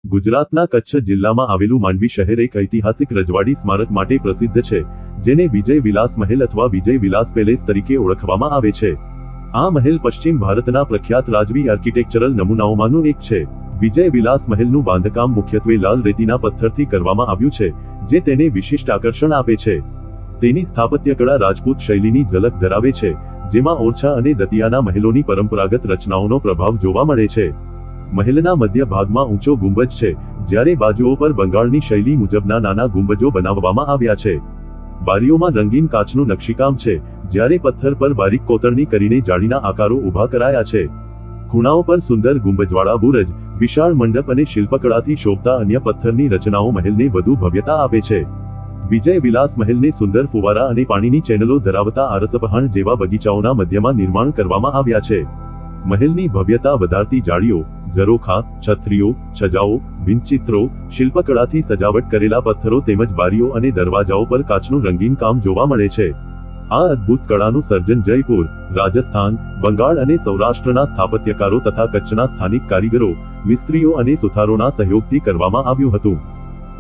ગુજરાતના કચ્છ જિલ્લામાં આવેલું માંડવી શહેર એક ઐતિહાસિક રજવાડી સ્મારક માટે પ્રસિદ્ધ છે, જેને વિજય વિલાસ મહેલ અથવા વિજય વિલાસ પેલેસ તરીકે ઓળખવામાં આવે છે. આ મહેલ પશ્ચિમ ભારતના પ્રખ્યાત રાજવી આર્કિટેક્ચરલ નમૂનાઓમાંનું એક છે. વિજય વિલાસ મહેલનું બાંધકામ મુખ્યત્વે લાલ રેતીના પથ્થરથી કરવામાં આવ્યું છે, જે તેને વિશિષ્ટ આકર્ષણ આપે છે. તેની સ્થાપત્યકળા રાજપૂત શૈલીની ઝલક ધરાવે છે, જેમાં ઓરછા અને દતિયાના મહેલોની પરંપરાગત રચનાઓનો પ્રભાવ જોવા મળે છે. મહેલના મધ્ય ભાગમાં ઊંચો ગુંબજ છે, જ્યારે બાજુઓ પર બંગાળની શૈલી મુજબના નાના ગુંબજો બનાવવામાં આવ્યા છે. બારીઓમાં રંગીન કાચનું નકશીકામ છે, જ્યારે પથ્થર પર બારીક કોતરણી કરીને જાળીના આકારો ઊભા કરાયા છે. ખૂણાઓ પર સુંદર ગુંબજવાળા બુરજ, વિશાળ મંડપ અને શિલ્પકળાથી શોભતા અન્ય પથ્થરની રચનાઓ મહેલને વધુ ભવ્યતા આપે છે. વિજય વિલાસ મહેલને સુંદર ફુવારા અને પાણીની ચેનલો ધરાવતા આરસપહાણ જેવા બગીચાઓના મધ્યમાં નિર્માણ કરવામાં આવ્યા છે. મહેલની ભવ્યતા વધારતી જાળીઓ, ઝરોખા, છત્રીઓ, છજાઓ, ભીંતચિત્રો, શિલ્પકળાથી સજાવટ કરેલા પથ્થરો તેમજ બારીઓ અને દરવાજાઓ પર કાચનું રંગીન કામ જોવા મળે છે. આ અદ્ભુત કળાનું સર્જન જયપુર, રાજસ્થાન, બંગાળ અને સૌરાષ્ટ્રના સ્થાપત્યકારો તથા કચ્છના સ્થાનિક કારીગરો, મિસ્ત્રીઓ અને સુથારોના સહયોગથી કરવામાં આવ્યું હતું.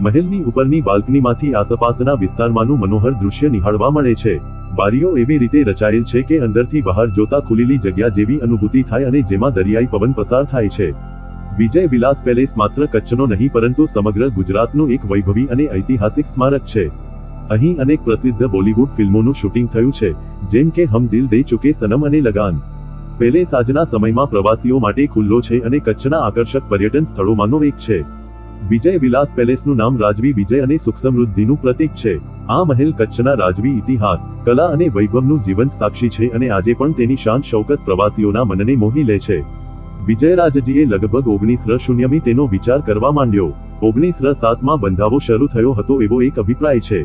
મહેલની ઉપરની બાલ્કનીમાંથી આસપાસના વિસ્તારમાંનું મનોહર દૃશ્ય નિહાળવા મળે છે. બારીઓ એવી રીતે રચાયેલ છે કે અંદરથી બહાર જોતા ખુલેલી જગ્યા જેવી અનુભૂતિ થાય અને જેમાં દરિયાઈ પવન પસાર થાય છે. વિજય વિલાસ પેલેસ માત્ર કચ્છનો નહીં પરંતુ સમગ્ર ગુજરાતનું એક વૈભવી અને ઐતિહાસિક સ્મારક છે. અહીં અનેક પ્રસિદ્ધ બોલિવૂડ ફિલ્મોનું શૂટિંગ થયું છે, જેમ કે હમ દિલ દે ચુકે સનમ અને લગાન. પેલેસ આજના સમયમાં પ્રવાસીઓ માટે ખુલ્લો છે અને કચ્છના આકર્ષક પર્યટન સ્થળોમાંનો એક છે. વિજય વિલાસ પેલેસનું નામ રાજવી વિજય અને સુખ સમૃદ્ધિનું પ્રતીક છે. આ મહેલ કચ્છના રાજવી ઇતિહાસ, કલા અને વૈભવનું જીવંત સાક્ષી છે અને આજે પણ તેની શાન શૌકત પ્રવાસીઓના મનને મોહી લે છે. વિજયરાજજીએ લગભગ 1900 તેનો વિચાર કરવા માંડ્યો. 1907માં બંધાવો શરૂ થયો હતો એવો એક અભિપ્રાય છે,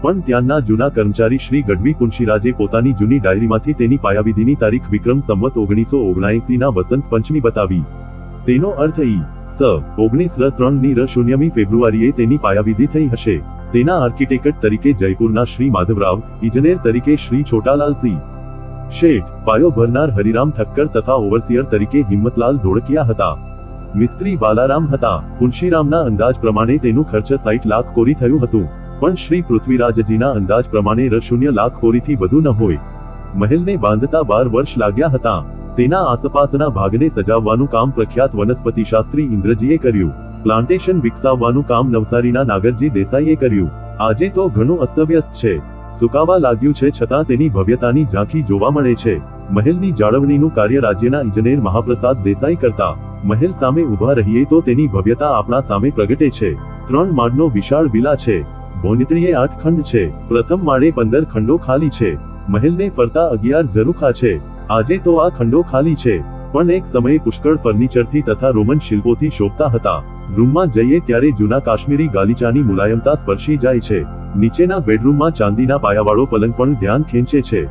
પણ ત્યાંના જૂના કર્મચારી શ્રી ગઢવી પુંશીરાજે પોતાની જૂની ડાયરીમાંથી તેની પાયાવિધિની તારીખ વિક્રમ સંવત 1979ના વસંત પંચમી બતાવી. તેનો અર્થ ઈ.સ. 1903ની ફેબ્રુઆરીએ તેની પાયાવિધિ થઈ હશે. તેના આર્કિટેક્ટ તરીકે જયપુરના શ્રી માધવરાવ, ઇજનેર તરીકે શ્રી છોટાલાલસિંહ શેઠ, પાયો ભરનાર હરિરામ ઠક્કર તથા ઓવરસિયર તરીકે હિંમતલાલ ધોળકિયા હતા. મિસ્ત્રી બાલારામ હતા. પુંશીરામના અંદાજ પ્રમાણે તેનું ખર્ચ 60 લાખ કોરી થયું હતું, પણ શ્રી પૃથ્વીરાજજીના અંદાજ પ્રમાણે R0 લાખ કોરીથી વધુ ન હોય. મહેલને બાંધતા 12 વર્ષ લાગ્યા હતા. તેના આસપાસના ભાગને સજાવવાનું કામ પ્રખ્યાત વનસ્પતિશાસ્ત્રી ઇન્દ્રજીએ કર્યું. પ્લાન્ટેશન વિકસાવવાનું કામ નવસારીના નાગરજી દેસાઈએ કર્યું. આજે તો ઘણું અસ્તવ્યસ્ત છે, સુકાવા લાગ્યું છે, છતાં તેની ભવ્યતાની ઝાંખી જોવા મળે છે. મહેલની જાળવણીનું કાર્ય રાજ્યના ઇજનેર મહાપ્રસાદ દેસાઈ કરતા. મહેલ સામે ઊભા રહીએ તો તેની ભવ્યતા આપણા સામે પ્રગટે છે. 3 માળનો વિશાળ વિલા છે. ભોંયતળીએ 8 ખંડ છે. પ્રથમ માળે 15 ખંડો ખાલી છે. મહેલને ફરતા 11 ઝરૂખા છે. આજે તો આ ખંડો ખાલી છે, પણ એક સમયે પુષ્કળ ફર્નિચરથી તથા રોમન શિલ્પોથી શોભતા હતા. રૂમમાં જઈએ ત્યારે જૂના કાશ્મીરી ગાલીચાની મુલાયમતા સ્પર્શી જાય છે. નીચેના બેડરૂમમાં ચાંદીના પાયાવાળો પલંગ પણ ધ્યાન ખેંચે છે.